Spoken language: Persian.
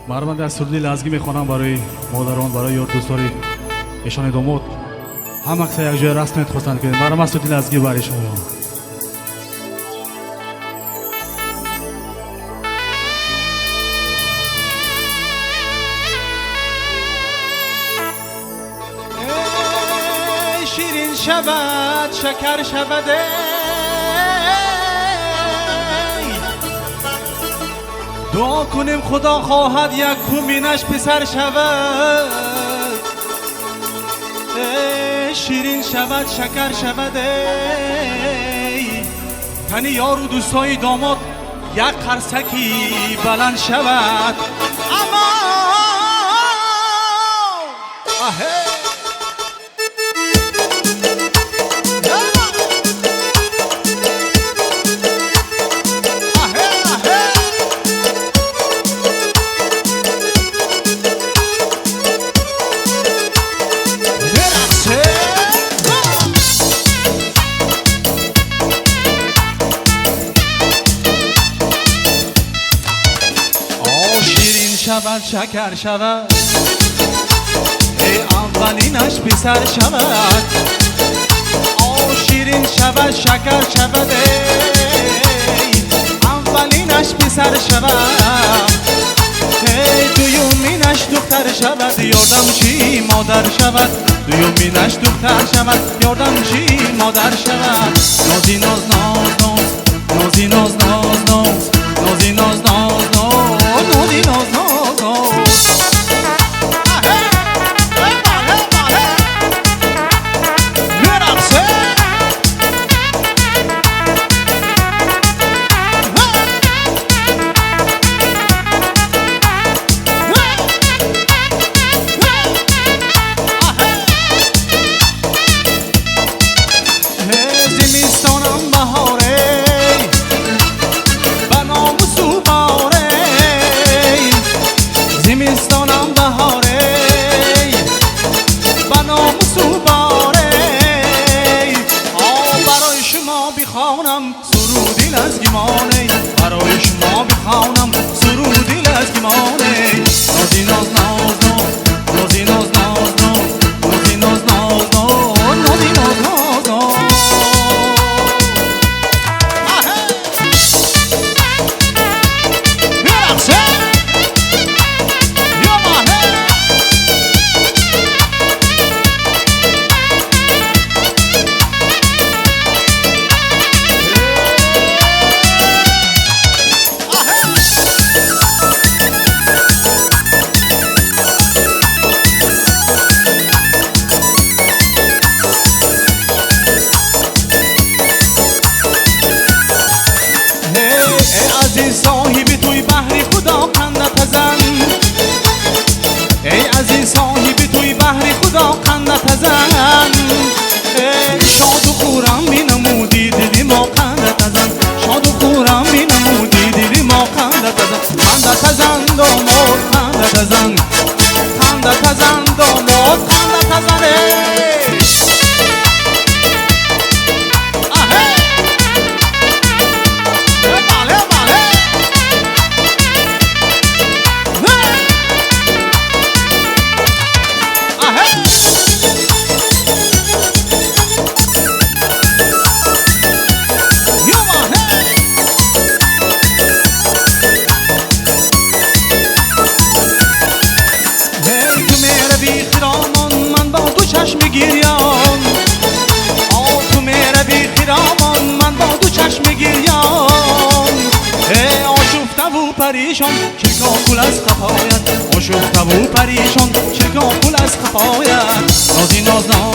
من دستوری لازمی میخوانم برای مادران، برای یار دوستاری ایشان داماد هم اکثر یک جای رسم خواستند که مرا دستوری لازمی برای شما. شیرین شود شکر شود دعا کنیم خدا خواهد یک کومینش پسر شود. شیرین شود شکر شود تنی یار و دوستای داماد یک قرصکی بلند شود. اما شود شکر شود ای اولینش پسر شود. شیرین شود شکر شود ای اولینش پسر شود. ای دویومینش دختر شود یادم چی مادر شود. دویومینش دختر شود یادم چی مادر شود. نازی ناز ناز ناز نازی ناز ناز ناز نازی ناز ناز ناز نازی ناز ناز سرودی لازمانه برای شما بخوانم سرودی لازمانه. نازی ناز ناز ناز نازی ناز ناز ناز نازی ناز ناز ناز نازی ناز ناز ناز صاحبی توی بحر خدا قندت زن. ای عزیز صاحبی توی بحر خدا قندت زن. شاد و خورم می نمودی دلی ما قندت زن. شاد و خورم می نمودی دلی ما قندت زن. قندت زن داماد قندت زن. قندت زن داماد قندت زن. چشم گریان تو میره بی خرامان من با دو چشم گریان. آشفته و پریشان چرکا پول از خفایت. آشفته و پریشان چرکا پول از خفایت. نازی ناز ناز